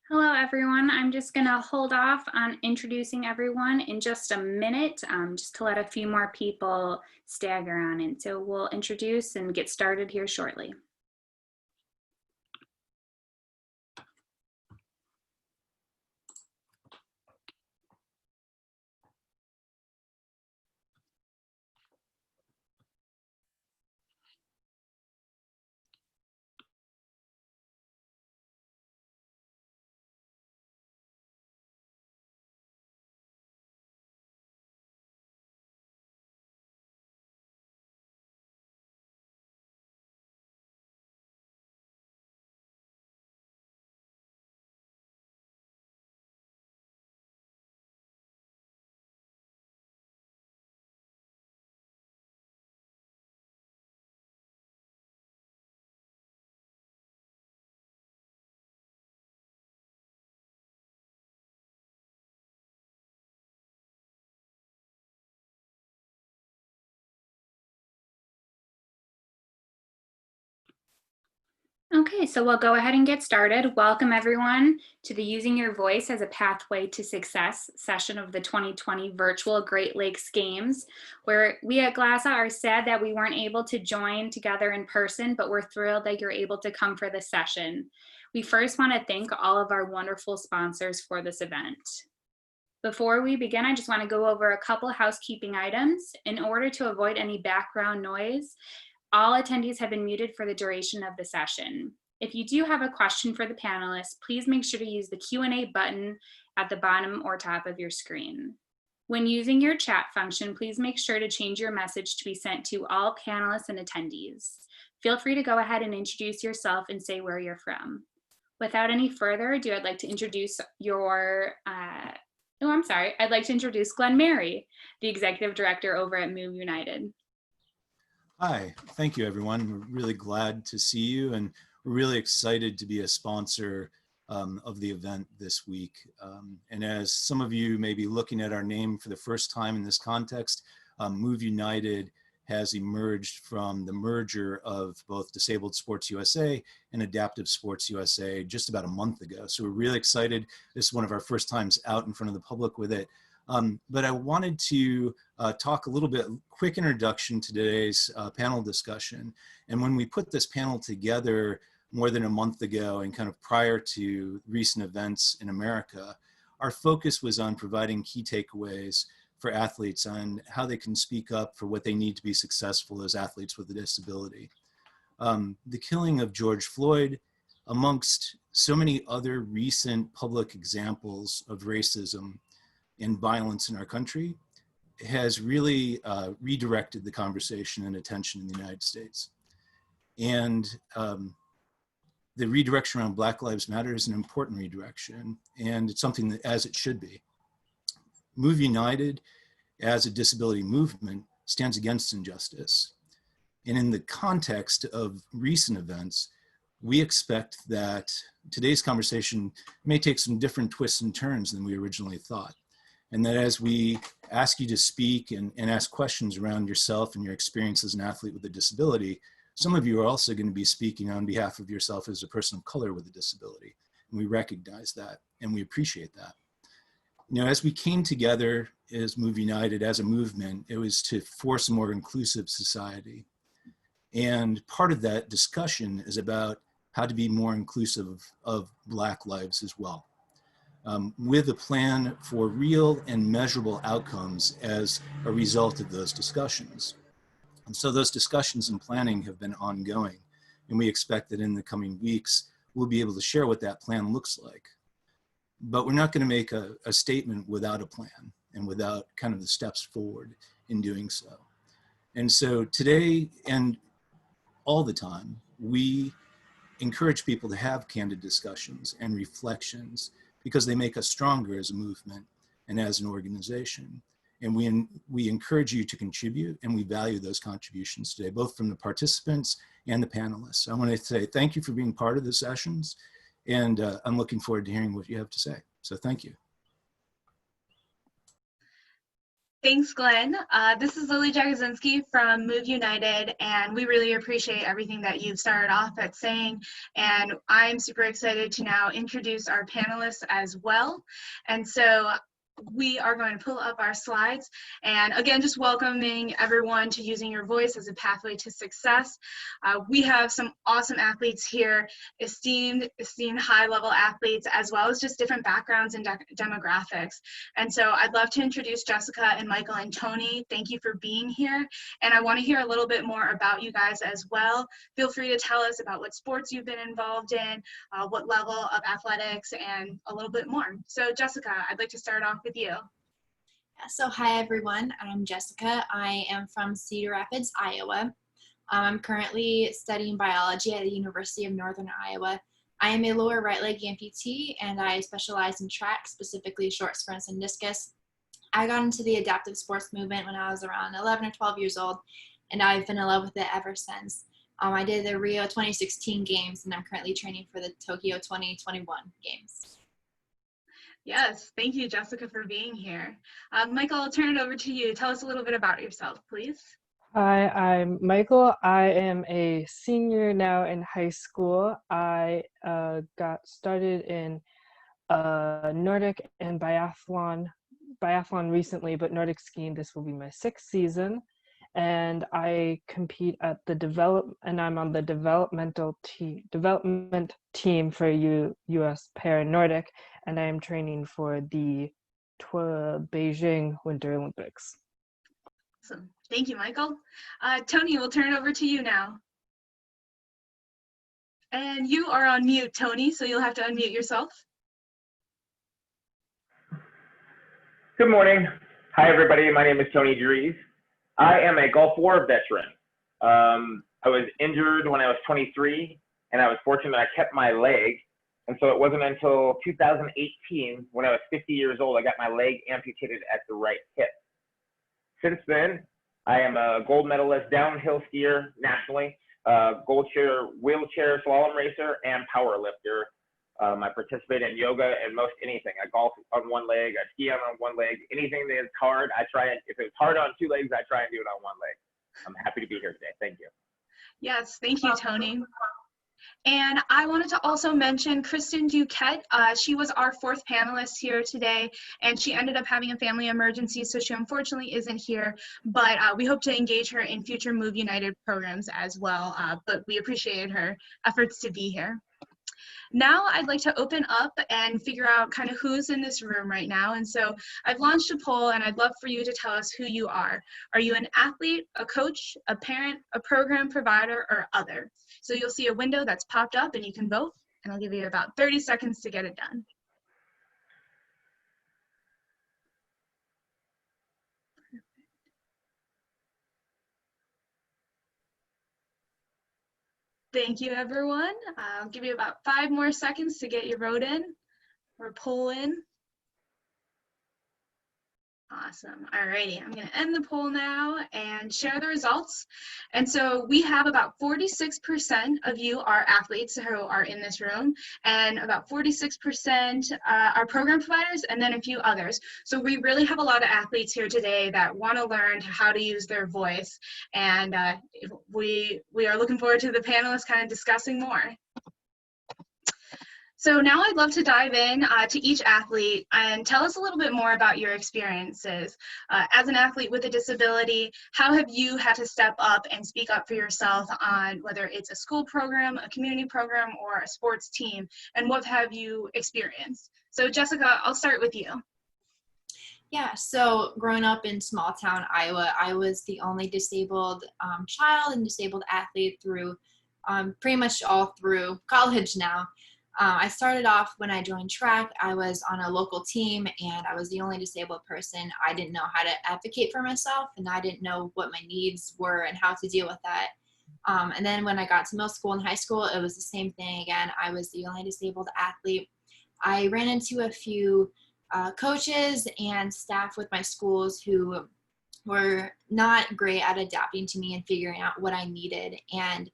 Hello, everyone. I'm just going to hold off on introducing everyone in just a minute, just to let a few more people stagger on in. So we'll introduce and get started here shortly. Okay, so we'll go ahead and get started. Welcome everyone to the Using Your Voice as a Pathway to Success session of the 2020 virtual Great Lakes Games, where we at GLASA are sad that we weren't able to join together in person, but we're thrilled that you're able to come for this session. We first want to thank all of our wonderful sponsors for this event. Before we begin, I just want to go over a couple housekeeping items. In order to avoid any background noise, all attendees have been muted for the duration of the session. If you do have a question for the panelists, please make sure to use the Q&A button at the bottom or top of your screen. When using your chat function, please make sure to change your message to be sent to all panelists and attendees. Feel free to go ahead and introduce yourself and say where you're from. Without any further ado, I'd like to introduce I'd like to introduce Glenn Mary, the Executive Director over at Move United. Hi, thank you everyone. We're really glad to see you, and we're really excited to be a sponsor of the event this week. And as some of you may be looking at our name for the first time in this context, Move United has emerged from the merger of both Disabled Sports USA and Adaptive Sports USA just about a month ago. So we're really excited. This is one of our first times out in front of the public with it. But I wanted to talk a little bit, quick introduction to today's panel discussion. And when we put this panel together more than a month ago and kind of prior to recent events in America, our focus was on providing key takeaways for athletes on how they can speak up for what they need to be successful as athletes with a disability. The killing of George Floyd, amongst so many other recent public examples of racism and violence in our country, has really redirected the conversation and attention in the United States. And the redirection around Black Lives Matter is an important redirection, and it's something that, as it should be. Move United, as a disability movement, stands against injustice. And in the context of recent events, we expect that today's conversation may take some different twists and turns than we originally thought. And that as we ask you to speak and ask questions around yourself and your experience as an athlete with a disability, some of you are also going to be speaking on behalf of yourself as a person of color with a disability. And we recognize that and we appreciate that. You know, as we came together as Move United, as a movement, it was to force a more inclusive society. And part of that discussion is about how to be more inclusive of Black lives as well. With a plan for real and measurable outcomes as a result of those discussions. And so those discussions and planning have been ongoing, and we expect that in the coming weeks, we'll be able to share what that plan looks like. But we're not going to make a statement without a plan and without kind of the steps forward in doing so. And so today and all the time, we encourage people to have candid discussions and reflections because they make us stronger as a movement and as an organization. And we encourage you to contribute, and we value those contributions today, both from the participants and the panelists. I want to say thank you for being part of the sessions, and I'm looking forward to hearing what you have to say. So thank you. Thanks, Glenn. This is Lily Jagosinski from Move United, and we really appreciate everything that you've started off at saying. And I'm super excited to now introduce our panelists as well. And so we are going to pull up our slides. And again, just welcoming everyone to Using Your Voice as a Pathway to Success. We have some awesome athletes here, esteemed high-level athletes, as well as just different backgrounds and demographics. And so I'd love to introduce Jessica and Michael and Tony. Thank you for being here. And I want to hear a little bit more about you guys as well. Feel free to tell us about what sports you've been involved in, what level of athletics, and a little bit more. So Jessica, I'd like to start off with you. So hi everyone, I'm Jessica. I am from Cedar Rapids, Iowa. I'm currently studying biology at the University of Northern Iowa. I am a lower right leg amputee and I specialize in track, specifically short sprints and discus. I got into the adaptive sports movement when I was around 11 or 12 years old, and I've been in love with it ever since. I did the Rio 2016 games and I'm currently training for the Tokyo 2021 games. Yes, thank you, Jessica, for being here. Michael, I'll turn it over to you. Tell us a little bit about yourself, please. Hi, I'm Michael. I am a senior now in high school. I got started in Nordic and biathlon recently, but Nordic skiing, this will be my 6th season. And I compete at I'm on the development team for US Para Nordic, and I am training for the Beijing Winter Olympics. Awesome. Thank you, Michael. Tony, we'll turn it over to you now. And you are on mute, Tony, so you'll have to unmute yourself. Good morning. Hi, everybody. My name is Tony Dries. I am a Gulf War veteran. I was injured when I was 23, and I was fortunate I kept my leg. And so it wasn't until 2018, when I was 50 years old, I got my leg amputated at the right hip. Since then, I am a gold medalist downhill skier nationally, wheelchair slalom racer, and power lifter. I participate in yoga and most anything. I golf on one leg, I ski on one leg. Anything that is hard, I try it. If it's hard on 2 legs, I try and do it on 1 leg. I'm happy to be here today. Thank you. Yes, thank you, Tony. And I wanted to also mention Kristin Duquette. She was our 4th panelist here today, and she ended up having a family emergency, so she unfortunately isn't here, but we hope to engage her in future Move United programs as well, but we appreciated her efforts to be here. Now I'd like to open up and figure out kind of who's in this room right now. And so I've launched a poll and I'd love for you to tell us who you are. Are you an athlete, a coach, a parent, a program provider, or other? So you'll see a window that's popped up and you can vote, and I'll give you about 30 seconds to get it done. Thank you, everyone. I'll give you about 5 more seconds to get your vote in or poll in. Awesome. All righty. I'm going to end the poll now and share the results. And so we have about 46% of you are athletes who are in this room, and about 46% are program providers, and then a few others. So we really have a lot of athletes here today that want to learn how to use their voice. And we are looking forward to the panelists kind of discussing more. So now I'd love to dive in to each athlete and tell us a little bit more about your experiences. As an athlete with a disability, how have you had to step up and speak up for yourself on whether it's a school program, a community program, or a sports team, and what have you experienced? So Jessica, I'll start with you. Yeah, so growing up in small town Iowa, I was the only disabled child and disabled athlete through pretty much all through college now. I started off when I joined track. I was on a local team and I was the only disabled person. I didn't know how to advocate for myself, and I didn't know what my needs were and how to deal with that. And then when I got to middle school and high school, it was the same thing again. I was the only disabled athlete. I ran into a few coaches and staff with my schools who were not great at adapting to me and figuring out what I needed. And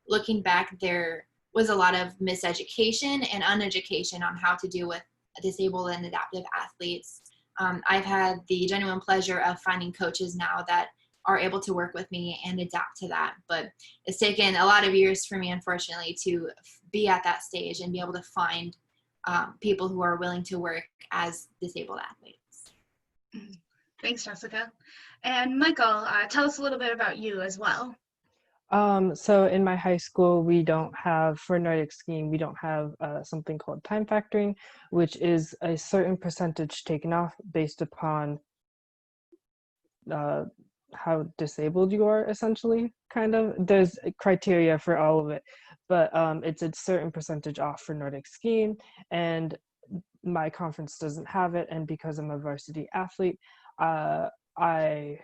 looking back, there was a lot of miseducation and uneducation on how to deal with disabled and adaptive athletes. I've had the genuine pleasure of finding coaches now that are able to work with me and adapt to that. But it's taken a lot of years for me, unfortunately, to be at that stage and be able to find people who are willing to work as disabled athletes. Thanks, Jessica. And Michael, tell us a little bit about you as well. So in my high school, we don't have, for Nordic skiing, we don't have something called time factoring, which is a certain percentage taken off based upon how disabled you are, essentially, kind of. There's criteria for all of it, but it's a certain percentage off for Nordic skiing, and my conference doesn't have it. And because I'm a varsity athlete, I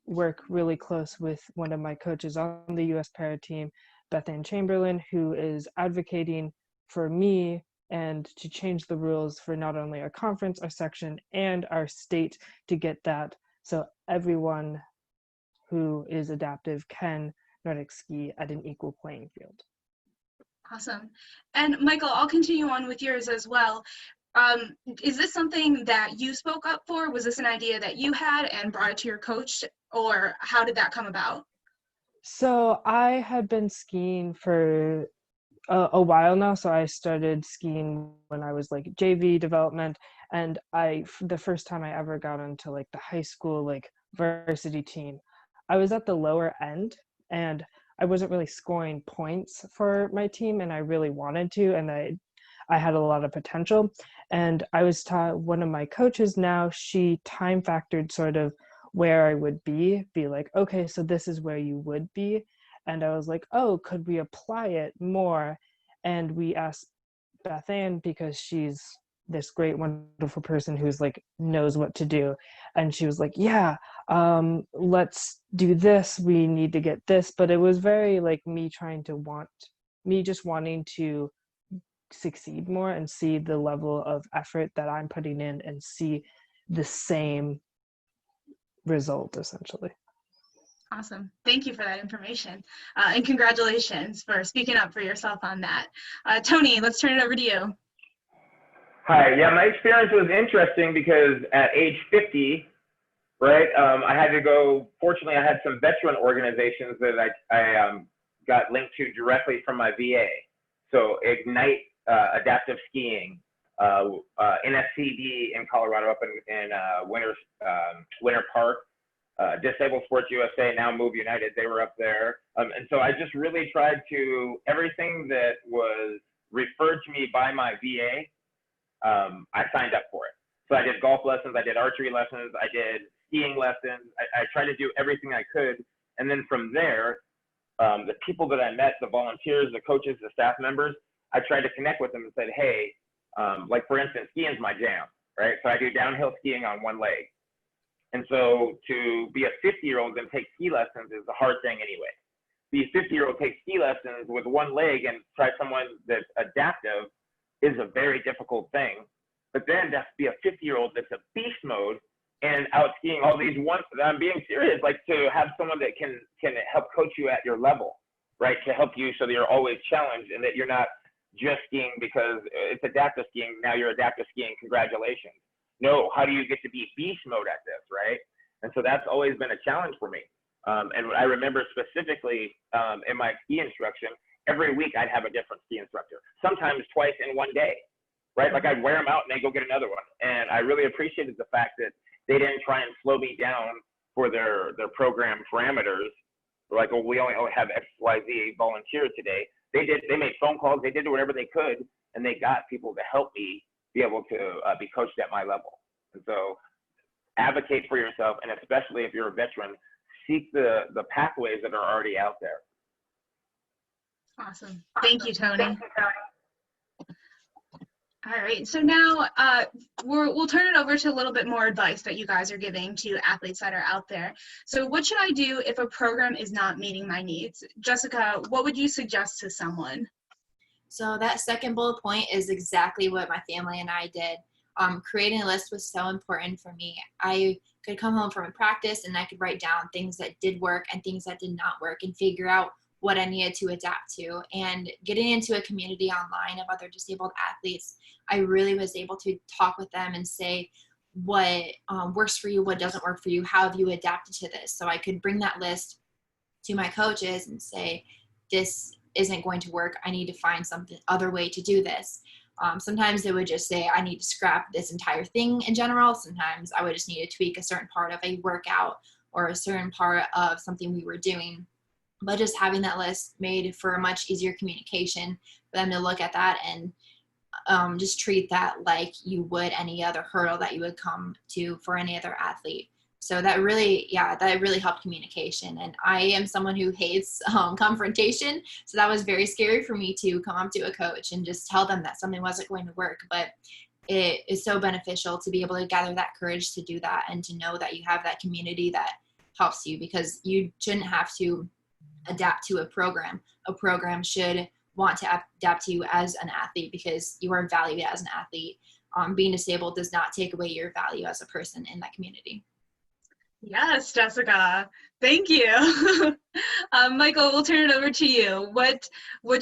work really close with one of my coaches on the US para team, Beth Ann Chamberlain, who is advocating for me and to change the rules for not only our conference, our section, and our state to get that so everyone who is adaptive can Nordic ski at an equal playing field. Awesome. And Michael, I'll continue on with yours as well. Is this something that you spoke up for? Was this an idea that you had and brought it to your coach, or how did that come about? So I had been skiing for a while now. So I started skiing when I was like JV development, and the first time I ever got into like the high school like varsity team, I was at the lower end and I wasn't really scoring points for my team, and I really wanted to, and I had a lot of potential. And I was taught, one of my coaches now, she time factored sort of where I would be like, okay, so this is where you would be. And I was like, oh, could we apply it more? And we asked Beth Ann, because she's this great, wonderful person who's like knows what to do. And she was like, yeah, let's do this. We need to get this. But it was very like me just wanting to succeed more and see the level of effort that I'm putting in and see the same result, essentially. Awesome. Thank you for that information. And congratulations for speaking up for yourself on that. Tony, let's turn it over to you. Hi. Yeah, my experience was interesting because at age 50, right, I had to go. Fortunately, I had some veteran organizations that I got linked to directly from my VA. So Ignite Adaptive Skiing, NSCD in Colorado up in Winter Park, Disabled Sports USA, now Move United, they were up there. And so I just really tried to, everything that was referred to me by my VA, I signed up for it. So I did golf lessons, I did archery lessons, I did skiing lessons. I tried to do everything I could. And then from there, the people that I met, the volunteers, the coaches, the staff members, I tried to connect with them and said, hey, like for instance, skiing's my jam, right? So I do downhill skiing on one leg. And so to be a 50-year-old and take ski lessons is a hard thing anyway. Be a 50-year-old take ski lessons with one leg and try someone that's adaptive is a very difficult thing. But then to be a 50-year-old that's a beast mode and out skiing all these ones, I'm being serious, like to have someone that can help coach you at your level, right? To help you so that you're always challenged and that you're not just skiing because it's adaptive skiing, now you're adaptive skiing, congratulations. No, how do you get to be beast mode at this, right? And so that's always been a challenge for me. And I remember specifically in my ski instruction, every week I'd have a different ski instructor, sometimes twice in one day, right? Like I'd wear them out and they'd go get another one. And I really appreciated the fact that they didn't try and slow me down for their program parameters. Like, oh, we only have XYZ volunteers today. They made phone calls, they did whatever they could, and they got people to help me be able to be coached at my level. And so advocate for yourself, and especially if you're a veteran, seek the pathways that are already out there. Awesome. Thank you, Tony. All right, so now we'll turn it over to a little bit more advice that you guys are giving to athletes that are out there. So what should I do if a program is not meeting my needs? Jessica, what would you suggest to someone? So that second bullet point is exactly what my family and I did. Creating a list was so important for me. I could come home from a practice and I could write down things that did work and things that did not work and figure out what I needed to adapt to. And getting into a community online of other disabled athletes, I really was able to talk with them and say, what works for you, what doesn't work for you, how have you adapted to this? So I could bring that list to my coaches and say, this isn't going to work. I need to find something other way to do this. Sometimes they would just say, I need to scrap this entire thing in general. Sometimes I would just need to tweak a certain part of a workout or a certain part of something we were doing. But just having that list made for a much easier communication for them to look at that and just treat that like you would any other hurdle that you would come to for any other athlete. So that really helped communication. And I am someone who hates confrontation. So that was very scary for me to come up to a coach and just tell them that something wasn't going to work. But it is so beneficial to be able to gather that courage to do that and to know that you have that community that helps you, because you shouldn't have to adapt to a program. A program should want to adapt to you as an athlete because you are valued as an athlete. Being disabled does not take away your value as a person in that community. Yes, Jessica, thank you. Michael, we'll turn it over to you. What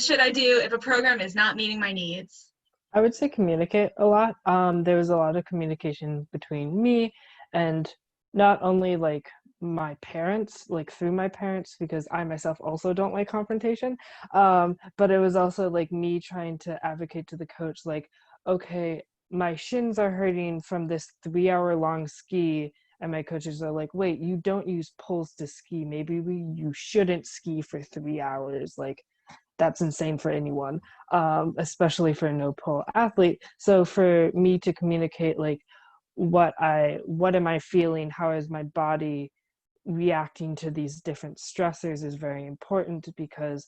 should I do if a program is not meeting my needs? I would say communicate a lot. There was a lot of communication between me and not only like my parents, like through my parents, because I myself also don't like confrontation, but it was also like me trying to advocate to the coach, like, okay, my shins are hurting from this 3-hour long ski. And my coaches are like, wait, you don't use poles to ski. Maybe you shouldn't ski for 3 hours. Like, that's insane for anyone, especially for a no pole athlete. So for me to communicate, like, what am I feeling? How is my body reacting to these different stressors is very important, because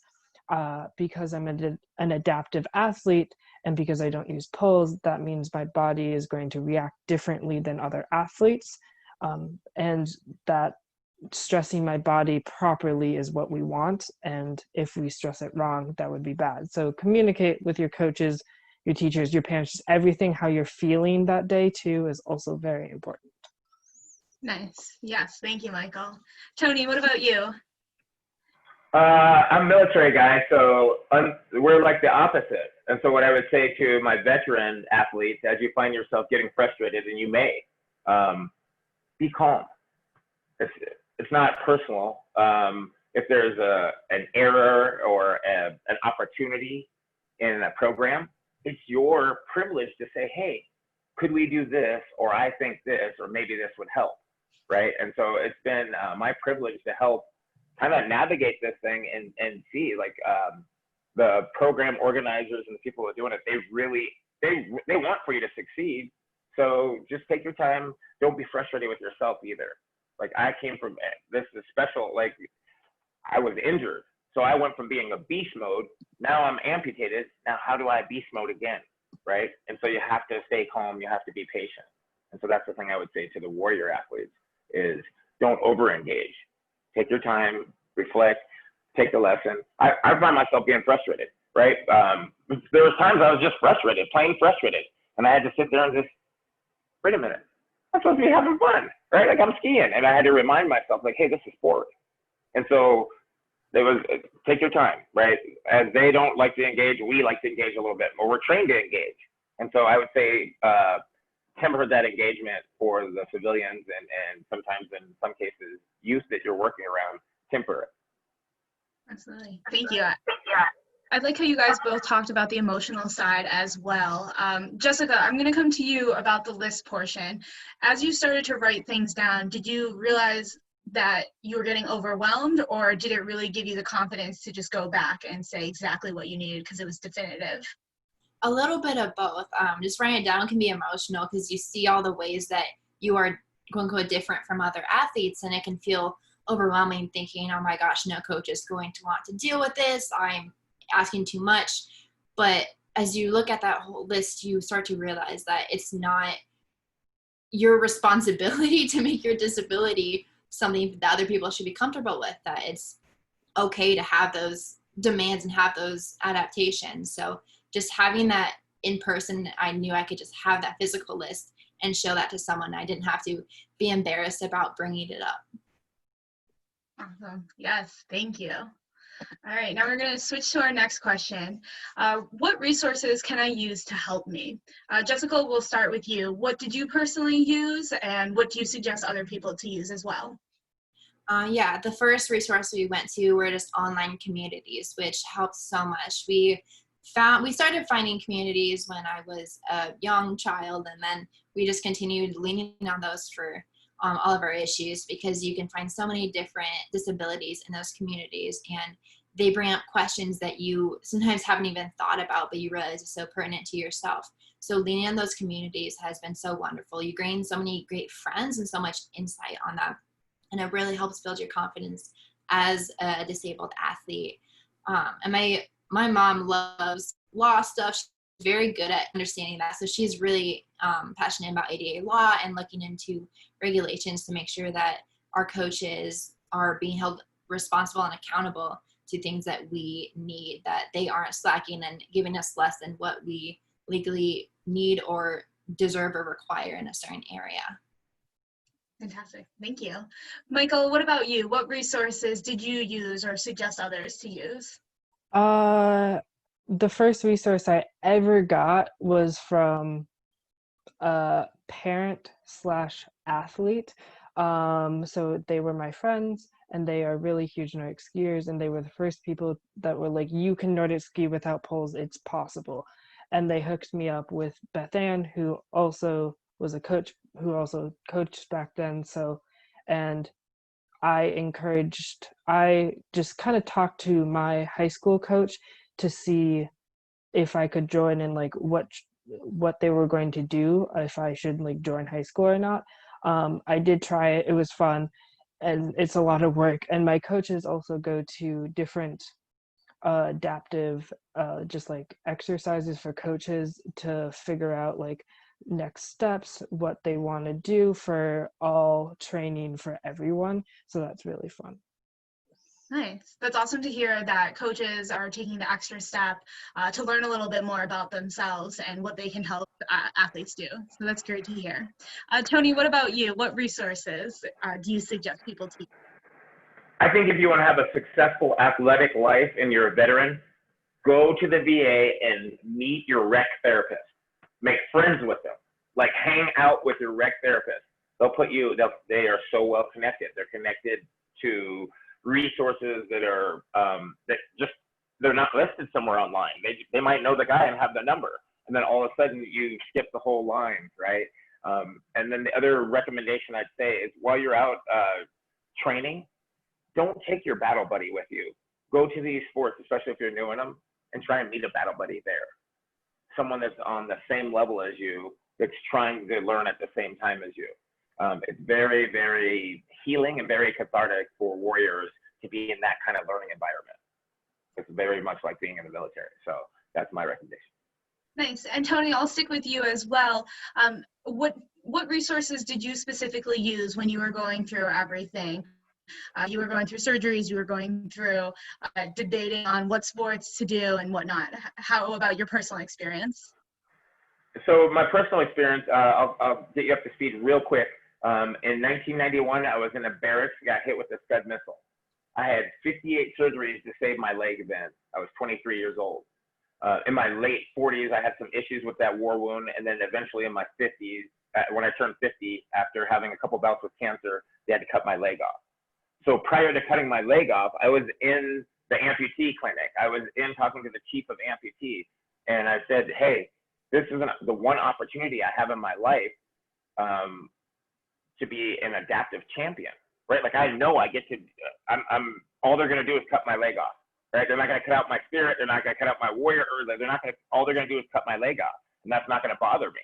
I'm an adaptive athlete, and because I don't use poles, that means my body is going to react differently than other athletes. And that stressing my body properly is what we want. And if we stress it wrong, that would be bad. So communicate with your coaches, your teachers, your parents, just everything, how you're feeling that day too is also very important. Nice. Yes, thank you, Michael. Tony, what about you? I'm a military guy, so we're like the opposite. And so what I would say to my veteran athletes, as you find yourself getting frustrated, and you may, be calm. It's not personal. If there's an error or an opportunity in a program, it's your privilege to say, hey, could we do this? Or I think this, or maybe this would help, right? And so it's been my privilege to help kind of navigate this thing and see, like, the program organizers and the people who are doing it, they want for you to succeed. So just take your time. Don't be frustrated with yourself either. Like, I came from this is special, like, I was injured. So I went from being a beast mode. Now I'm amputated. Now how do I beast mode again, right? And so you have to stay calm. You have to be patient. And so that's the thing I would say to the warrior athletes is don't over-engage. Take your time, reflect, take the lesson. I find myself being frustrated, right? There was times I was just frustrated, plain frustrated. And I had to sit there and just, wait a minute, I'm supposed to be having fun, right? Like, I'm skiing. And I had to remind myself, like, hey, this is sport. And so there was, take your time, right? As they don't like to engage, we like to engage a little bit more. We're trained to engage. And so I would say temper that engagement for the civilians and sometimes in some cases, youth that you're working around, temper it. Absolutely. Thank you. I like how you guys both talked about the emotional side as well. Jessica, I'm going to come to you about the list portion. As you started to write things down, did you realize that you were getting overwhelmed, or did it really give you the confidence to just go back and say exactly what you needed because it was definitive? A little bit of both. Just writing it down can be emotional because you see all the ways that you are quote unquote different from other athletes, and it can feel overwhelming thinking, oh my gosh, no coach is going to want to deal with this. I'm asking too much. But as you look at that whole list, you start to realize that it's not your responsibility to make your disability something that other people should be comfortable with, that it's okay to have those demands and have those adaptations. So just having that in person, I knew I could just have that physical list and show that to someone. I didn't have to be embarrassed about bringing it up. Awesome. Yes, thank you. All right, now we're going to switch to our next question. What resources can I use to help me? Jessica, we'll start with you. What did you personally use, and what do you suggest other people to use as well? Yeah, the first resource we went to were just online communities, which helped so much. We started finding communities when I was a young child, and then we just continued leaning on those for all of our issues, because you can find so many different disabilities in those communities, and they bring up questions that you sometimes haven't even thought about, but you realize is so pertinent to yourself. So leaning on those communities has been so wonderful. You gain so many great friends and so much insight on that. And it really helps build your confidence as a disabled athlete. And my mom loves law stuff. She's very good at understanding that. So she's really passionate about ADA law and looking into regulations to make sure that our coaches are being held responsible and accountable to things that we need, that they aren't slacking and giving us less than what we legally need or deserve or require in a certain area. Fantastic, thank you. Michael, what about you? What resources did you use or suggest others to use? The first resource I ever got was from a parent/athlete. So they were my friends, and they are really huge Nordic skiers, and they were the first people that were like, you can Nordic ski without poles, it's possible. And they hooked me up with Beth Ann, who also was a coach, who also coached back then. So, and I just kind of talked to my high school coach to see if I could join and like what they were going to do, if I should like join high school or not. I did try it. It was fun, and it's a lot of work. And my coaches also go to different adaptive just like exercises for coaches to figure out like next steps, what they want to do for all training for everyone. So that's really fun. Nice. That's awesome to hear that coaches are taking the extra step to learn a little bit more about themselves and what they can help athletes do. So that's great to hear. Tony, what about you? What resources do you suggest people to use? I think if you want to have a successful athletic life and you're a veteran, go to the VA and meet your rec therapist. Make friends with them. Like hang out with your rec therapist. They are so well connected. They're connected to resources that are they're not listed somewhere online. They might know the guy and have the number, and then all of a sudden you skip the whole line, right? And then the other recommendation I'd say is while you're out training, don't take your battle buddy with you. Go to these sports, especially if you're new in them, and try and meet a battle buddy there. Someone that's on the same level as you, that's trying to learn at the same time as you. It's very, very healing and very cathartic for warriors to be in that kind of learning environment. It's very much like being in the military. So that's my recommendation. Nice. And Tony, I'll stick with you as well. What resources did you specifically use when you were going through everything? You were going through surgeries, you were going through debating on what sports to do and whatnot. How about your personal experience? So my personal experience, I'll get you up to speed real quick. In 1991, I was in a barracks, got hit with a Scud missile. I had 58 surgeries to save my leg then. I was 23 years old. In my late 40s, I had some issues with that war wound, and then eventually in my 50s, when I turned 50, after having a couple bouts with cancer, they had to cut my leg off. So prior to cutting my leg off, I was in the amputee clinic. I was in talking to the chief of amputees, and I said, hey, this is the one opportunity I have in my life to be an adaptive champion, right? Like I know I get to, all they're gonna do is cut my leg off, right? They're not gonna cut out my spirit, they're not gonna cut out my warrior, all they're gonna do is cut my leg off, and that's not gonna bother me.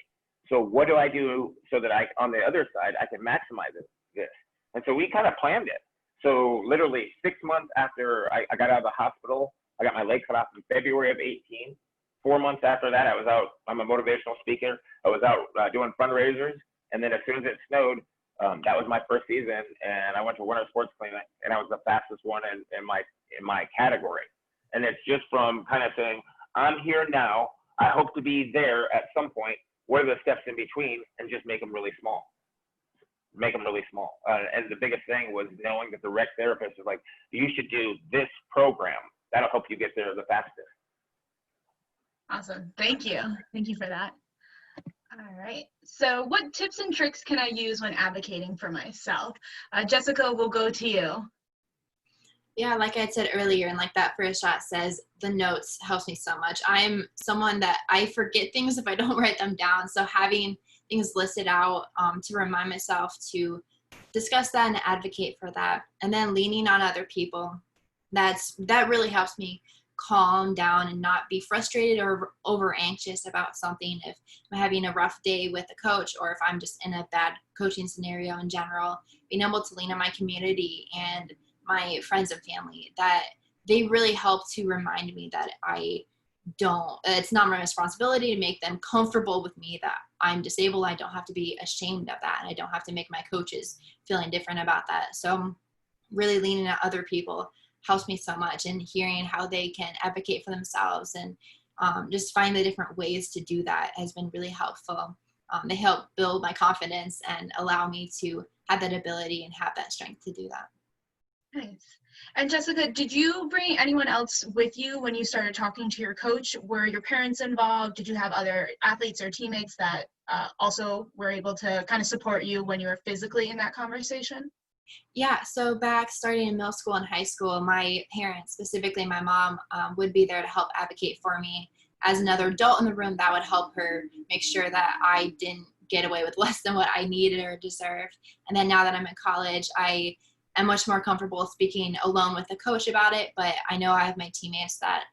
So what do I do so that on the other side, I can maximize this? And so we kind of planned it. So literally 6 months after I got out of the hospital, I got my leg cut off in February of 18. 4 months after that, I was out. I'm a motivational speaker. I was out doing fundraisers. And then as soon as it snowed, that was my first season. And I went to Winter Sports Clinic, and I was the fastest one in my category. And it's just from kind of saying, I'm here now. I hope to be there at some point. What are the steps in between? And just make them really small. make them really small. And the biggest thing was knowing that the rec therapist was like, you should do this program. That'll help you get there the fastest. Awesome. Thank you. Thank you for that. All right. So what tips and tricks can I use when advocating for myself? Jessica, we'll go to you. Yeah, like I said earlier, and like that first shot says, the notes helps me so much. I'm someone that I forget things if I don't write them down. So having things listed out to remind myself to discuss that and advocate for that, and then leaning on other people, that really helps me calm down and not be frustrated or over anxious about something. If I'm having a rough day with a coach, or if I'm just in a bad coaching scenario in general, being able to lean on my community and my friends and family, that they really help to remind me that it's not my responsibility to make them comfortable with me, that I'm disabled. I don't have to be ashamed of that, and I don't have to make my coaches feel indifferent about that. So really leaning on other people helps me so much, and hearing how they can advocate for themselves and just find the different ways to do that has been really helpful. They help build my confidence and allow me to have that ability and have that strength to do that. Nice. And Jessica, did you bring anyone else with you when you started talking to your coach? Were your parents involved? Did you have other athletes or teammates that also were able to kind of support you when you were physically in that conversation? Yeah, so back starting in middle school and high school, my parents, specifically my mom, would be there to help advocate for me. As another adult in the room, that would help her make sure that I didn't get away with less than what I needed or deserved. And then now that I'm in college, I am much more comfortable speaking alone with the coach about it, but I know I have my teammates that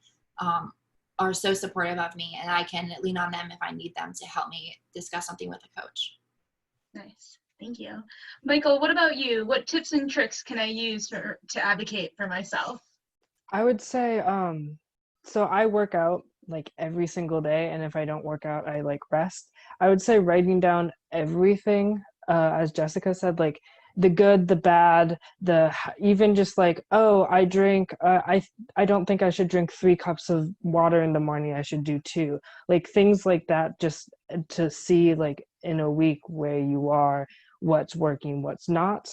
are so supportive of me, and I can lean on them if I need them to help me discuss something with a coach. Nice. Thank you. Michael, what about you? What tips and tricks can I use to advocate for myself? I would say, so I work out like every single day, and if I don't work out, I like rest. I would say writing down everything, as Jessica said, like the good, the bad, even just like, oh, I drink, I don't think I should drink 3 cups of water in the morning. I should do 2, like things like that, just to see like in a week where you are, what's working, what's not.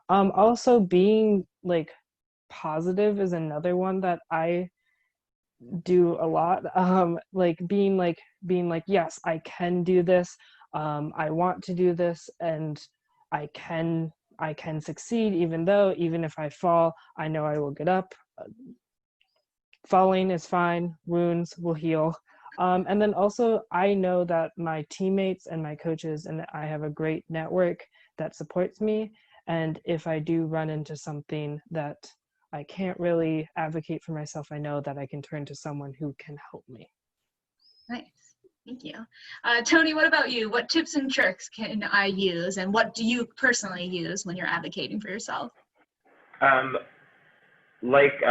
Also being like positive is another one that I do a lot. Like being like, yes, I can do this. I want to do this, and I can succeed, even if I fall, I know I will get up. Falling is fine, wounds will heal. And then also I know that my teammates and my coaches, and I have a great network that supports me. And if I do run into something that I can't really advocate for myself, I know that I can turn to someone who can help me. Nice. Thank you. Tony, what about you? What tips and tricks can I use, and what do you personally use when you're advocating for yourself? Like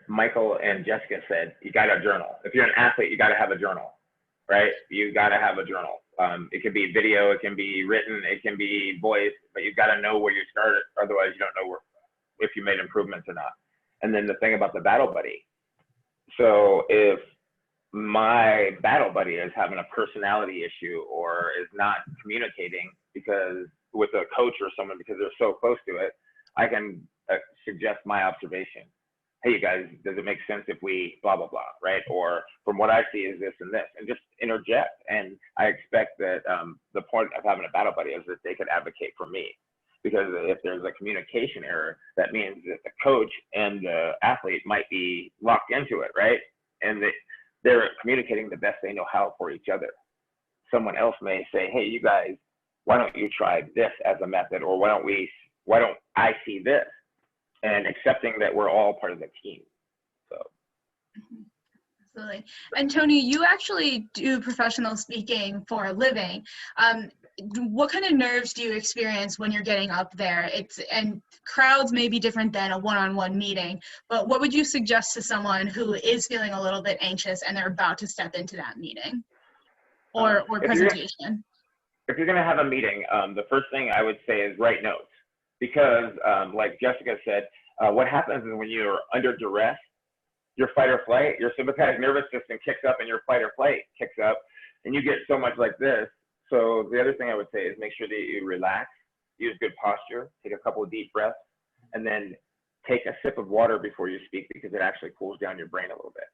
Michael and Jessica said, you got to journal. If you're an athlete, you got to have a journal, right? You got to have a journal. It can be video, it can be written, it can be voice, but you got to know where you started. Otherwise, you don't know if you made improvements or not. And then the thing about the battle buddy. So if my battle buddy is having a personality issue or is not communicating because with a coach or someone because they're so close to it, I can suggest my observation. Hey, you guys, does it make sense if we blah, blah, blah, right? Or from what I see is this and this, and just interject. And I expect that the point of having a battle buddy is that they could advocate for me. Because if there's a communication error, that means that the coach and the athlete might be locked into it, right? And they're communicating the best they know how for each other. Someone else may say, hey, you guys, why don't you try this as a method? Or why don't I see this? And accepting that we're all part of the team. So. Absolutely. And Tony, you actually do professional speaking for a living. What kind of nerves do you experience when you're getting up there? And crowds may be different than a one-on-one meeting, but what would you suggest to someone who is feeling a little bit anxious and they're about to step into that meeting or presentation? If you're going to have a meeting, the first thing I would say is write notes, because like Jessica said, what happens is when you're under duress, your fight or flight, your sympathetic nervous system kicks up and your fight or flight kicks up, and you get so much like this. So the other thing I would say is make sure that you relax use good posture, take a couple of deep breaths, and then take a sip of water before you speak because it actually cools down your brain a little bit.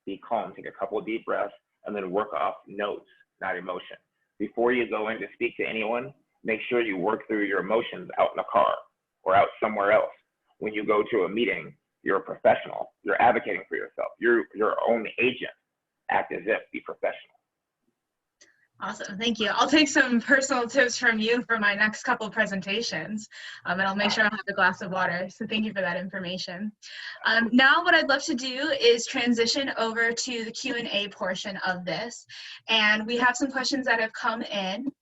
Be calm, take a couple of deep breaths, and then work off notes, not emotion. Before you go in to speak to anyone, make sure you work through your emotions out in the car or out somewhere else. When you go to a meeting, you're a professional. You're advocating for yourself. You're your own agent. Act as if, be professional. Awesome, thank you. I'll take some personal tips from you for my next couple presentations, and I'll make sure I'll have a glass of water. So thank you for that information. Now what I'd love to do is transition over to the Q&A portion of this. And we have some questions that have come in.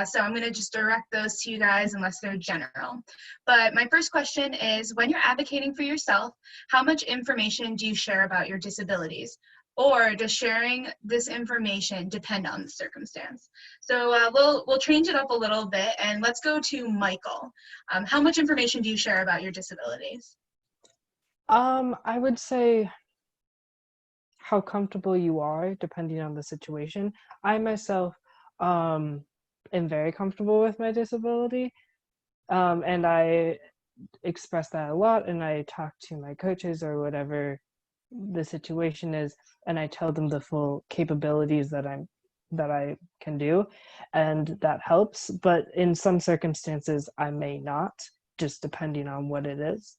So I'm going to just direct those to you guys unless they're general. But my first question is, when you're advocating for yourself, how much information do you share about your disabilities? Or does sharing this information depend on the circumstance? So we'll change it up a little bit, and let's go to Michael. How much information do you share about your disabilities? I would say how comfortable you are, depending on the situation. I myself am very comfortable with my disability, and I express that a lot, and I talk to my coaches or whatever the situation is, and I tell them the full capabilities that I can do, and that helps. But in some circumstances I may not, just depending on what it is.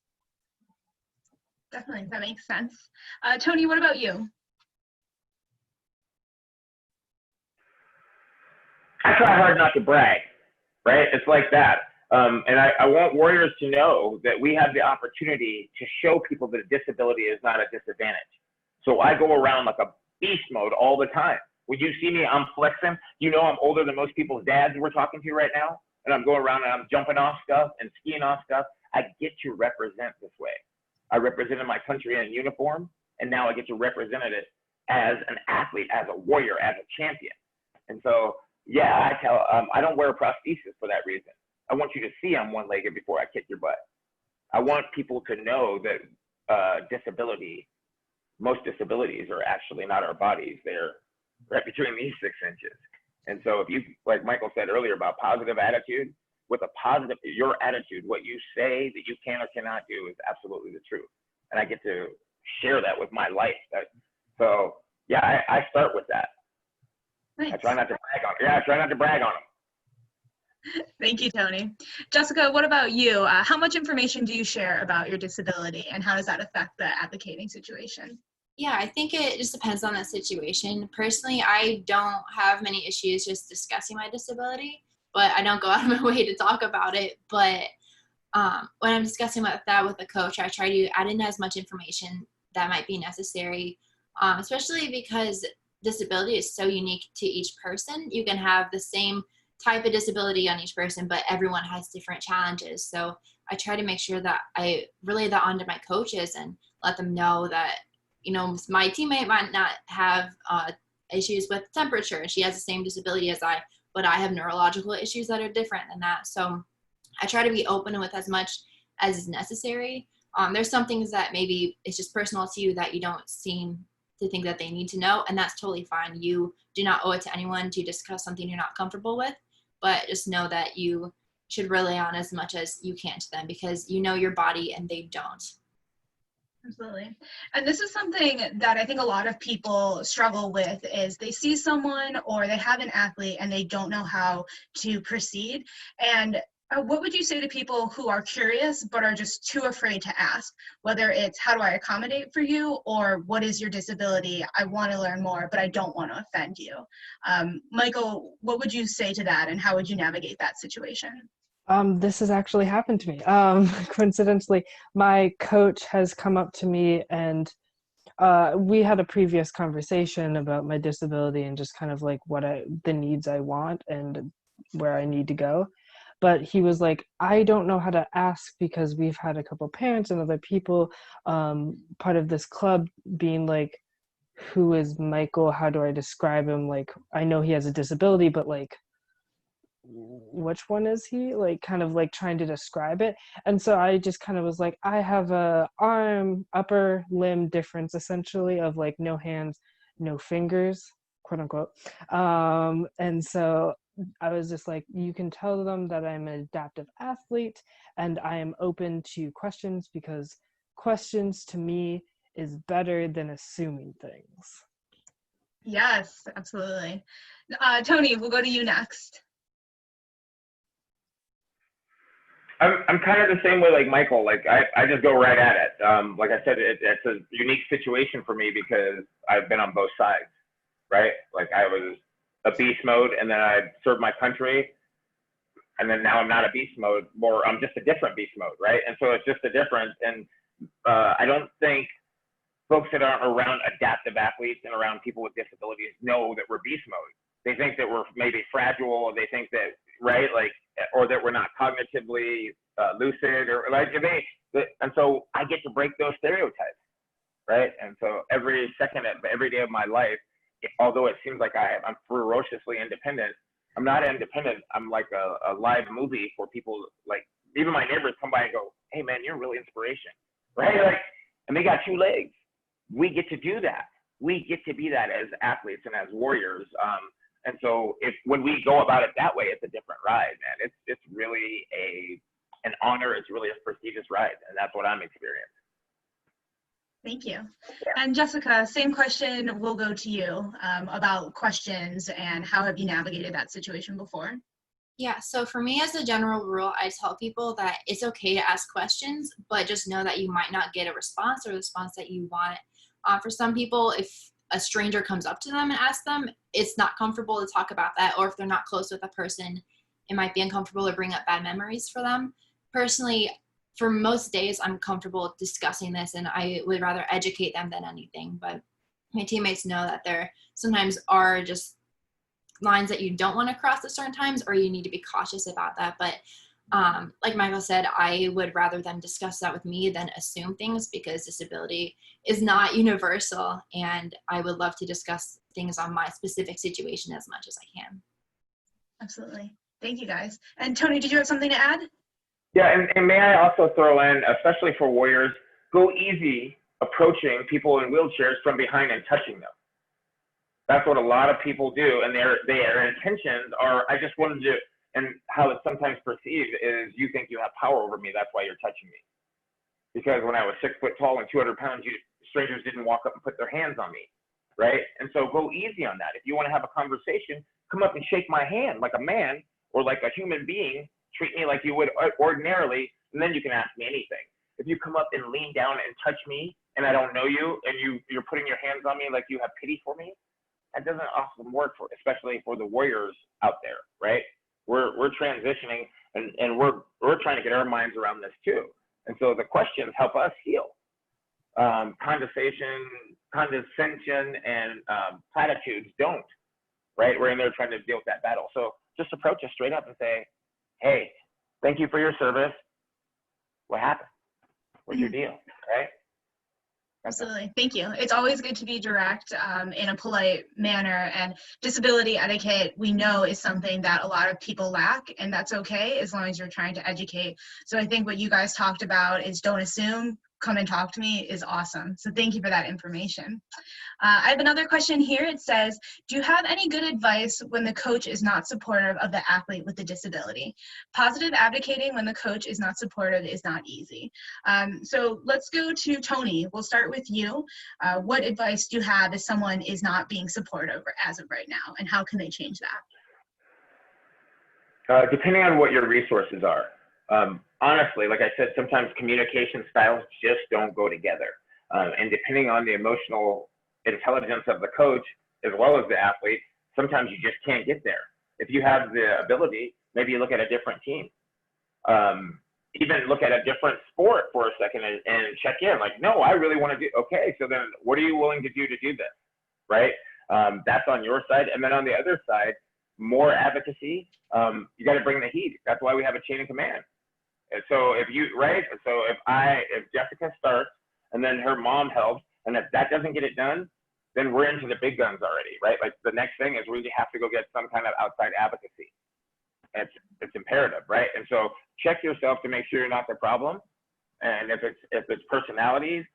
Definitely, that makes sense. Tony, what about you? I try hard not to brag, right? It's like that. And I want warriors to know that we have the opportunity to show people that a disability is not a disadvantage. So I go around like a beast mode all the time. When you see me, I'm flexing. You know I'm older than most people's dads we're talking to right now. And I'm going around and I'm jumping off stuff and skiing off stuff. I get to represent this way. I represented my country in uniform, and now I get to represent it as an athlete, as a warrior, as a champion. And so, yeah, I don't wear prosthesis for that reason. I want you to see I'm one-legged before I kick your butt. I want people to know that most disabilities are actually not our bodies. They're right between these 6 inches. And so if you, like Michael said earlier about positive attitude, with your attitude, what you say that you can or cannot do is absolutely the truth. And I get to share that with my life. So yeah, I start with that. Nice. I try not to brag on it. Yeah, I try not to brag on them. Thank you, Tony. Jessica, what about you? How much information do you share about your disability, and how does that affect the advocating situation? Yeah, I think it just depends on the situation. Personally, I don't have many issues just discussing my disability, but I don't go out of my way to talk about it. But when I'm discussing that with a coach, I try to add in as much information that might be necessary, especially because disability is so unique to each person. You can have the same type of disability on each person, but everyone has different challenges. So I try to make sure that I relay that on to my coaches and let them know that, my teammate might not have issues with temperature, and she has the same disability as I, but I have neurological issues that are different than that. So I try to be open with as much as is necessary. There's some things that maybe it's just personal to you that you don't seem to think that they need to know, and that's totally fine. You do not owe it to anyone to discuss something you're not comfortable with, but just know that you should relay on as much as you can to them, because you know your body and they don't. Absolutely. And this is something that I think a lot of people struggle with, is they see someone or they have an athlete and they don't know how to proceed. And what would you say to people who are curious but are just too afraid to ask, whether it's how do I accommodate for you, or what is your disability? I want to learn more, but I don't want to offend you. Michael, what would you say to that, and how would you navigate that situation? This has actually happened to me. Coincidentally, my coach has come up to me, and we had a previous conversation about my disability and just kind of like the needs I want and where I need to go. But he was like, I don't know how to ask, because we've had a couple parents and other people part of this club being like, who is Michael? How do I describe him? Like, I know he has a disability, but like, which one is he? Like, kind of like trying to describe it. And so I just kind of was like, I have a upper limb difference, essentially, of like no hands, no fingers, quote unquote. And so I was just like, you can tell them that I'm an adaptive athlete and I am open to questions, because questions to me is better than assuming things. Yes, absolutely. Tony, we'll go to you next. I'm kind of the same way like Michael. Like I just go right at it. Like I said, it's a unique situation for me because I've been on both sides, right? Like I was a beast mode, and then I served my country, and then now I'm not a beast mode, or I'm just a different beast mode, right? And so it's just a difference. And I don't think folks that aren't around adaptive athletes and around people with disabilities know that we're beast mode. They think that we're maybe fragile, or they think that, right, like, or that we're not cognitively lucid, or like and so I get to break those stereotypes, right? And so every second of every day of my life, although it seems like I'm ferociously independent, I'm not independent. I'm like a live movie for people. Like even my neighbors come by and go, "Hey man, you're really inspiration," right? Like, and they got 2 legs. We get to do that. We get to be that as athletes and as warriors. And so when we go about it that way, it's a different ride, man. It's really an honor. It's really a prestigious ride, and that's what I'm experiencing. Thank you. And Jessica, same question will go to you about questions and how have you navigated that situation before? Yeah, so for me, as a general rule, I tell people that it's okay to ask questions, but just know that you might not get a response or the response that you want. For some people, if a stranger comes up to them and asks them, it's not comfortable to talk about that, or if they're not close with a person, it might be uncomfortable or bring up bad memories for them. Personally, for most days, I'm comfortable discussing this, and I would rather educate them than anything. But my teammates know that there sometimes are just lines that you don't want to cross at certain times, or you need to be cautious about that. But like Michael said, I would rather them discuss that with me than assume things, because disability is not universal, and I would love to discuss things on my specific situation as much as I can. Absolutely. Thank you, guys. And Tony, did you have something to add? Yeah, and may I also throw in, especially for warriors, go easy approaching people in wheelchairs from behind and touching them. That's what a lot of people do, and their intentions are, I just wanted to, and how it's sometimes perceived is, you think you have power over me, that's why you're touching me. Because when I was 6 foot tall and 200 pounds, strangers didn't walk up and put their hands on me, right? And so go easy on that. If you want to have a conversation, come up and shake my hand like a man or like a human being. Treat me like you would ordinarily, and then you can ask me anything. If you come up and lean down and touch me, and I don't know you, and you're putting your hands on me like you have pity for me, that doesn't often work, especially for the warriors out there, right? We're transitioning, and we're trying to get our minds around this too. And so the questions help us heal. Condescension, and platitudes don't, right? We're in there trying to deal with that battle. So just approach us straight up and say, "Hey, thank you for your service. What happened? What's your deal?" Right? Absolutely. Thank you. It's always good to be direct in a polite manner, and disability etiquette, we know, is something that a lot of people lack, and that's okay as long as you're trying to educate. So I think what you guys talked about is don't assume, come and talk to me is awesome. So thank you for that information. I have another question here. It says, do you have any good advice when the coach is not supportive of the athlete with the disability? Positive advocating when the coach is not supportive is not easy. So let's go to Tony. We'll start with you. What advice do you have if someone is not being supportive as of right now, and how can they change that? Depending on what your resources are. Honestly, like I said, sometimes communication styles just don't go together. And depending on the emotional intelligence of the coach as well as the athlete, sometimes you just can't get there. If you have the ability, maybe you look at a different team. Even look at a different sport for a second and check in. Like, no, I really want to do, okay, so then what are you willing to do this, right? That's on your side. And then on the other side, more advocacy. You got to bring the heat. That's why we have a chain of command. And so if Jessica starts and then her mom helps, and if that doesn't get it done, then we're into the big guns already, right? Like the next thing is we have to go get some kind of outside advocacy. It's imperative, right? And so check yourself to make sure you're not the problem. And if it's personalities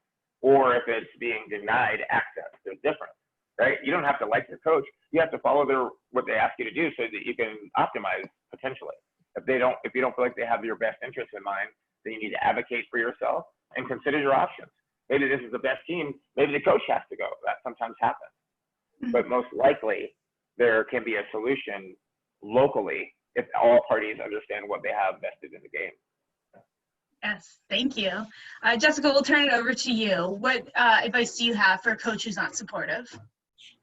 or if it's being denied access, there's difference. right? You don't have to like your coach. You have to follow what they ask you to do so that you can optimize potentially. If you don't feel like they have your best interest in mind, then you need to advocate for yourself and consider your options. Maybe this is the best team. Maybe the coach has to go. That sometimes happens. But most likely, there can be a solution locally if all parties understand what they have vested in the game. Yes, thank you. Jessica, we'll turn it over to you. What advice do you have for a coach who's not supportive?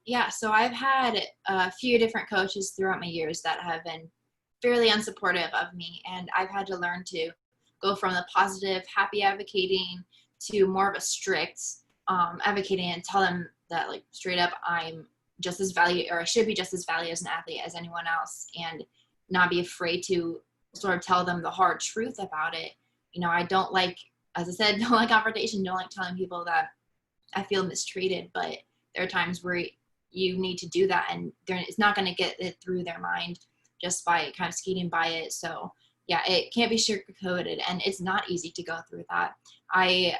Yeah, so I've had a few different coaches throughout my years that have been fairly unsupportive of me, and I've had to learn to go from the positive, happy advocating to more of a strict advocating and tell them that, like, straight up, I'm just as valued, or I should be just as valued as an athlete as anyone else, and not be afraid to sort of tell them the hard truth about it. You know, I don't like, as I said, don't like confrontation, don't like telling people that I feel mistreated, but there are times where you need to do that, and it's not going to get it through their mind just by kind of skating by it. So yeah, it can't be sugar-coated, and it's not easy to go through that. I,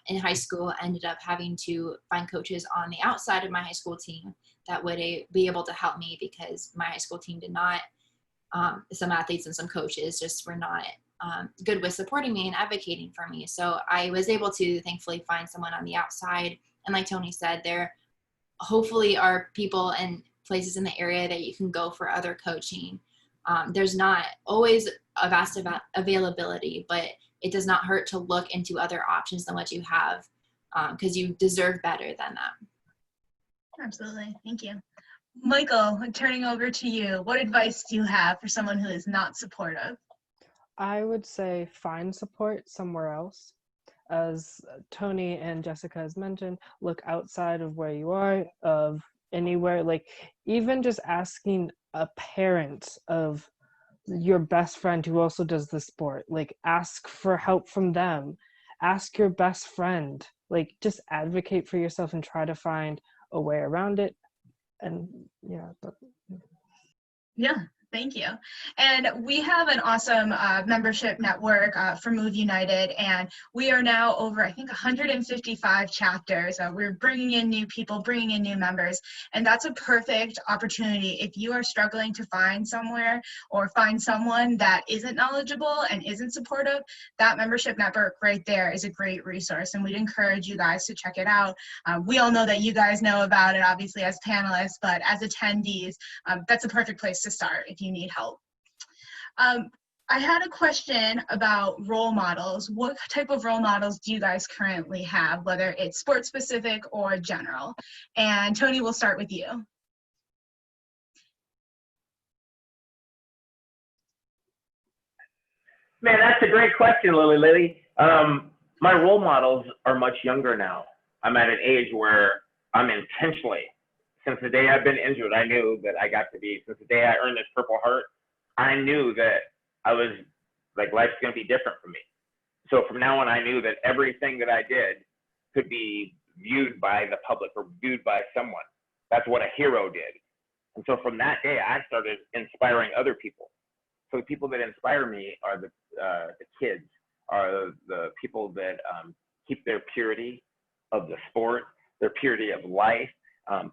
in high school, ended up having to find coaches on the outside of my high school team that would be able to help me, because my high school team did not, some athletes and some coaches just were not good with supporting me and advocating for me. So I was able to thankfully find someone on the outside. And like Tony said, there hopefully are people and places in the area that you can go for other coaching. There's not always a vast availability, but it does not hurt to look into other options than what you have, because you deserve better than that. Absolutely, thank you. Michael, turning over to you, what advice do you have for someone who is not supportive? I would say find support somewhere else. As Tony and Jessica has mentioned, look outside of where you are, of anywhere, like even just asking a parent of your best friend who also does the sport, like ask for help from them, ask your best friend, like just advocate for yourself and try to find a way around it. And Yeah, thank you. And we have an awesome membership network for Move United, and we are now over, I think, 155 chapters. We're bringing in new people, bringing in new members, and that's a perfect opportunity. If you are struggling to find somewhere or find someone that isn't knowledgeable and isn't supportive, that membership network right there is a great resource, and we'd encourage you guys to check it out. We all know that you guys know about it, obviously, as panelists, but as attendees, that's a perfect place to start if you need help. I had a question about role models. What type of role models do you guys currently have, whether it's sport specific or general? And Tony, we'll start with you. Man, that's a great question, Lily. My role models are much younger now. I'm at an age where I'm intentionally, since the day I've been injured, I knew that I got to be, since the day I earned this Purple Heart, I knew that I was, like, life's going to be different for me. So from now on, I knew that everything that I did could be viewed by the public or viewed by someone. That's what a hero did. And so from that day, I started inspiring other people. So the people that inspire me are the kids, are the people that keep their purity of the sport, their purity of life.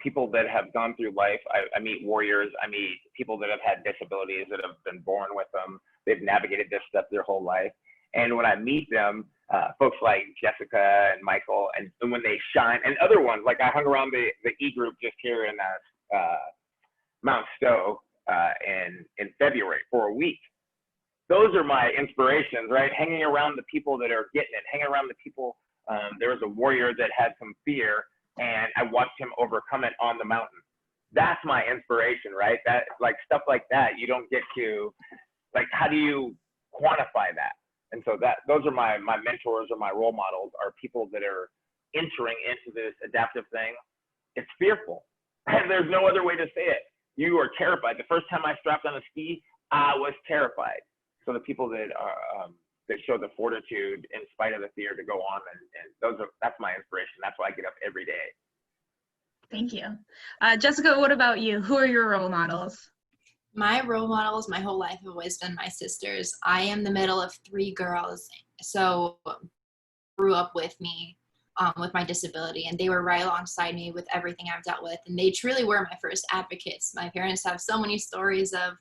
People that have gone through life, I meet warriors, I meet people that have had disabilities, that have been born with them, they've navigated this stuff their whole life. And when I meet them, folks like Jessica and Michael, and when they shine, and other ones, like I hung around the E group just here in Mount Stowe in February for a week. Those are my inspirations, right? Hanging around the people that are getting it, hanging around the people. There was a warrior that had some fear, and I watched him overcome it on the mountain. That's my inspiration, right? That, like, stuff like that, you don't get to, like, how do you quantify that? And so those are my mentors or my role models, are people that are entering into this adaptive thing. It's fearful, and there's no other way to say it. You are terrified. The first time I strapped on a ski, I was terrified. So the people that are that show the fortitude in spite of the fear to go on, and that's my inspiration. That's why I get up every day. Thank you. Jessica, what about you? Who are your role models? My role models my whole life have always been my sisters. I am the middle of 3 girls, so grew up with me. with my disability, and they were right alongside me with everything I've dealt with, and they truly were my first advocates. My parents have so many stories of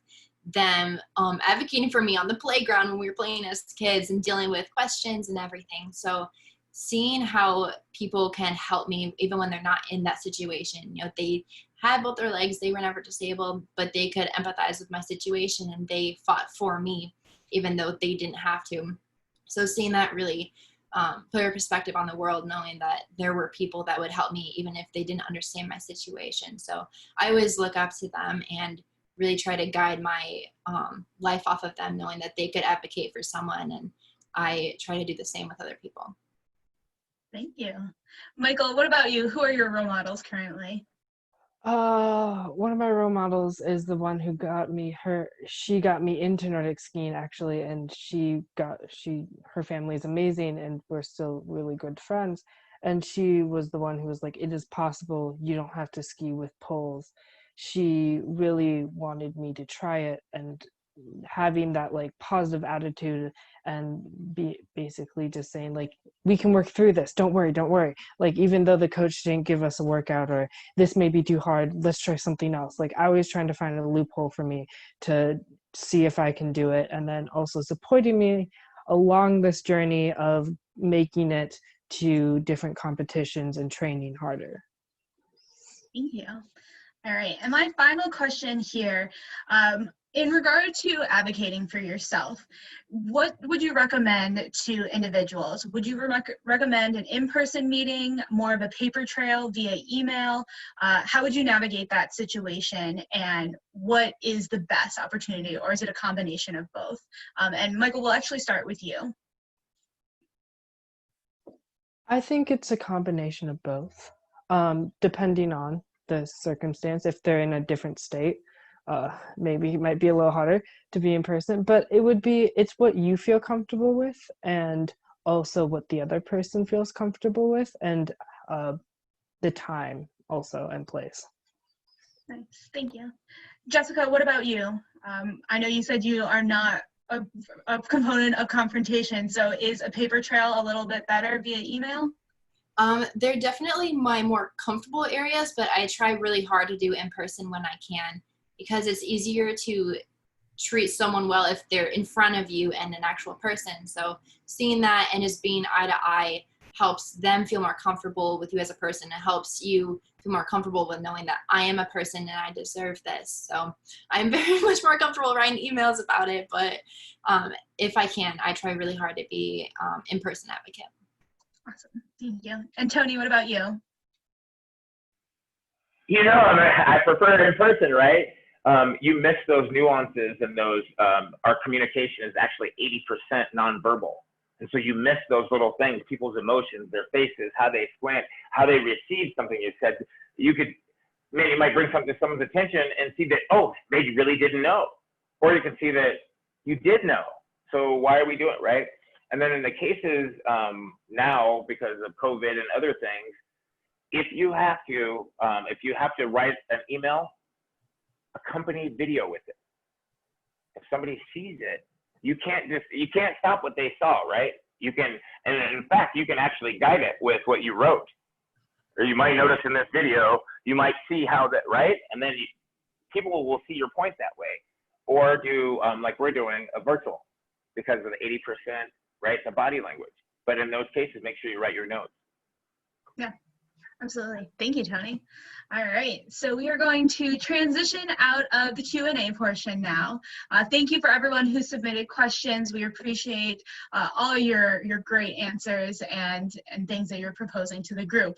them advocating for me on the playground when we were playing as kids and dealing with questions and everything. So seeing how people can help me even when they're not in that situation, you know, they had both their legs, they were never disabled, but they could empathize with my situation and they fought for me even though they didn't have to. So seeing that really put a perspective on the world, knowing that there were people that would help me even if they didn't understand my situation. So I always look up to them and really try to guide my life off of them, knowing that they could advocate for someone, and I try to do the same with other people. Thank you. Michael, what about you? Who are your role models currently? One of my role models is the one who she got me into Nordic skiing actually, and her family is amazing and we're still really good friends. And she was the one who was like, it is possible, you don't have to ski with poles. She really wanted me to try it, and having that like positive attitude and basically just saying like, we can work through this, don't worry, like even though the coach didn't give us a workout or this may be too hard, let's try something else. Like I was trying to find a loophole for me to see if I can do it, and then also supporting me along this journey of making it to different competitions and training harder. Thank you. All right, and my final question here, in regard to advocating for yourself, what would you recommend to individuals? Would you recommend an in-person meeting, more of a paper trail via email? How would you navigate that situation, and what is the best opportunity, or is it a combination of both? And Michael, we'll actually start with you. I think it's a combination of both, depending on the circumstance. If they're in a different state, maybe it might be a little harder to be in person, but it's what you feel comfortable with and also what the other person feels comfortable with, and the time also and place. Nice, thank you. Jessica, what about you? I know you said you are not a component of confrontation, so is a paper trail a little bit better via email? They're definitely my more comfortable areas, but I try really hard to do in person when I can, because it's easier to treat someone well if they're in front of you and an actual person. So seeing that and just being eye to eye helps them feel more comfortable with you as a person. It helps you feel more comfortable with knowing that I am a person and I deserve this. So I'm very much more comfortable writing emails about it, but if I can, I try really hard to be in-person advocate. Awesome, thank you. And Tony, what about you? You know, I prefer in person, right? You miss those nuances, and those, our communication is actually 80% nonverbal. And so you miss those little things, people's emotions, their faces, how they squint, how they receive something you said. Maybe you might bring something to someone's attention and see that, oh, they really didn't know. Or you can see that you did know. So why are we doing it, right? And then in the cases now, because of COVID and other things, if you have to write an email, accompany video with it. If somebody sees it, you can't stop what they saw, right? You can, and in fact, you can actually guide it with what you wrote. Or you might notice in this video, you might see how that, right? And then people will see your point that way. Or do, like we're doing, a virtual, because of the 80%, right, the body language. But in those cases, make sure you write your notes. Yeah, absolutely. Thank you, Tony. All right, so we are going to transition out of the Q&A portion now. Thank you for everyone who submitted questions. We appreciate all your great answers and things that you're proposing to the group.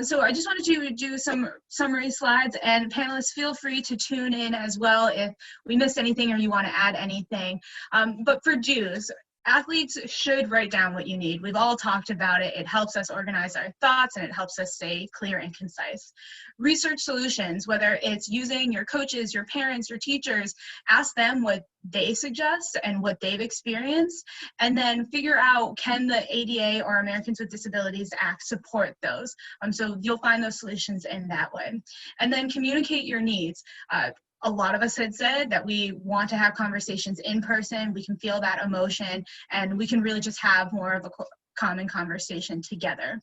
So I just wanted to do some summary slides, and panelists, feel free to tune in as well if we missed anything or you want to add anything. But for do's, athletes should write down what you need. We've all talked about it. It helps us organize our thoughts and it helps us stay clear and concise. Research solutions, whether it's using your coaches, your parents, your teachers, ask them what they suggest and what they've experienced, and then figure out, can the ADA or Americans with Disabilities Act support those? So you'll find those solutions in that way. And then communicate your needs. A lot of us had said that we want to have conversations in person. We can feel that emotion, and we can really just have more of common conversation together.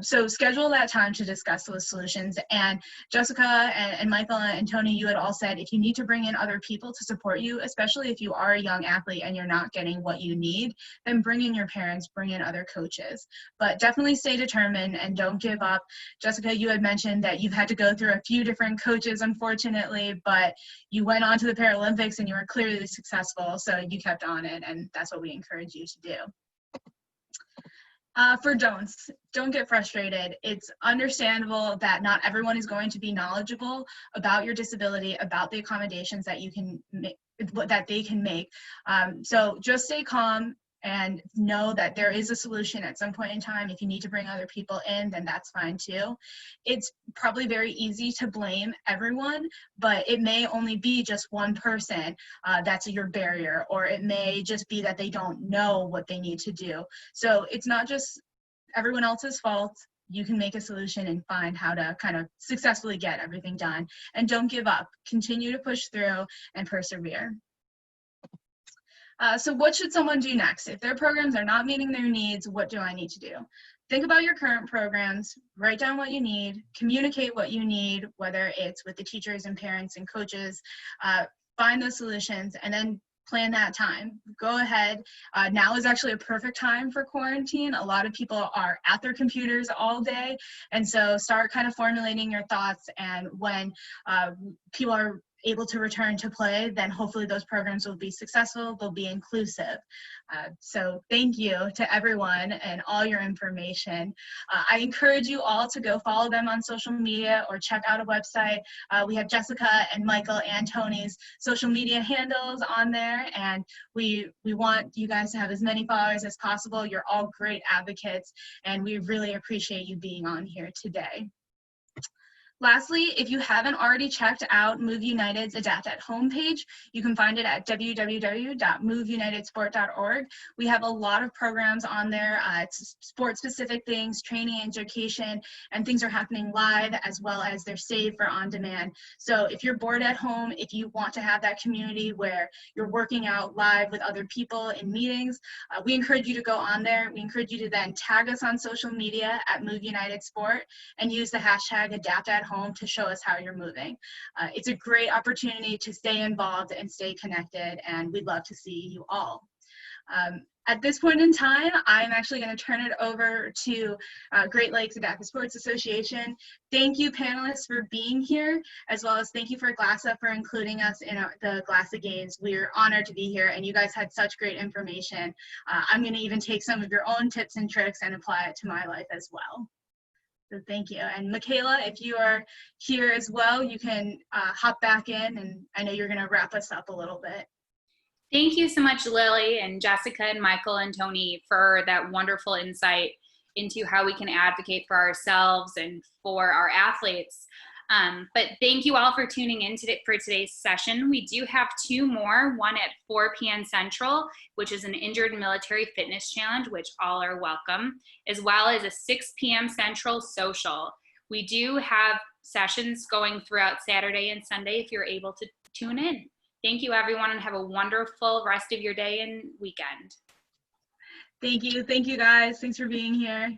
So schedule that time to discuss those solutions. And Jessica and Michael and Tony, you had all said if you need to bring in other people to support you, especially if you are a young athlete and you're not getting what you need, then bring in your parents, bring in other coaches. But definitely stay determined and don't give up. Jessica, you had mentioned that you've had to go through a few different coaches, unfortunately, but you went on to the Paralympics and you were clearly successful, so you kept on it, and that's what we encourage you to do. For don'ts, don't get frustrated. It's understandable that not everyone is going to be knowledgeable about your disability, about the accommodations that you can make, that they can make. So just stay calm and know that there is a solution at some point in time. If you need to bring other people in, then that's fine too. It's probably very easy to blame everyone, but it may only be just one person that's your barrier, or it may just be that they don't know what they need to do. So it's not just everyone else's fault. You can make a solution and find how to kind of successfully get everything done. And don't give up. Continue to push through and persevere. So what should someone do next? If their programs are not meeting their needs, what do I need to do? Think about your current programs, write down what you need, communicate what you need, whether it's with the teachers and parents and coaches, find those solutions, and then plan that time. Go ahead. Now is actually a perfect time for quarantine. A lot of people are at their computers all day, and so start kind of formulating your thoughts, and when people are able to return to play, then hopefully those programs will be successful, they'll be inclusive. So thank you to everyone and all your information. I encourage you all to go follow them on social media or check out a website. We have Jessica and Michael and Tony's social media handles on there, and we want you guys to have as many followers as possible. You're all great advocates, and we really appreciate you being on here today. Lastly, if you haven't already checked out Move United's Adapt at Home page, you can find it at www.moveunitedsport.org. We have a lot of programs on there. It's sport-specific things, training, education, and things are happening live, as well as they're saved for on demand. So if you're bored at home, if you want to have that community where you're working out live with other people in meetings, we encourage you to go on there. We encourage you to then tag us on social media at Move United Sport and use the hashtag Adapt at Home to show us how you're moving. It's a great opportunity to stay involved and stay connected, and we'd love to see you all. At this point in time, I'm actually going to turn it over to Great Lakes Adaptive Sports Association. Thank you, panelists, for being here, as well as thank you for GLASA for including us in the GLASA Games. We're honored to be here, and you guys had such great information. I'm going to even take some of your own tips and tricks and apply it to my life as well. So thank you. And Michaela, if you are here as well, you can hop back in, and I know you're going to wrap us up a little bit. Thank you so much, Lily and Jessica and Michael and Tony, for that wonderful insight into how we can advocate for ourselves and for our athletes. But thank you all for tuning in for today's session. We do have two more, one at 4 p.m. Central, which is an injured military fitness challenge, which all are welcome, as well as a 6 p.m. Central social. We do have sessions going throughout Saturday and Sunday if you're able to tune in. Thank you, everyone, and have a wonderful rest of your day and weekend. Thank you. Thank you, guys. Thanks for being here.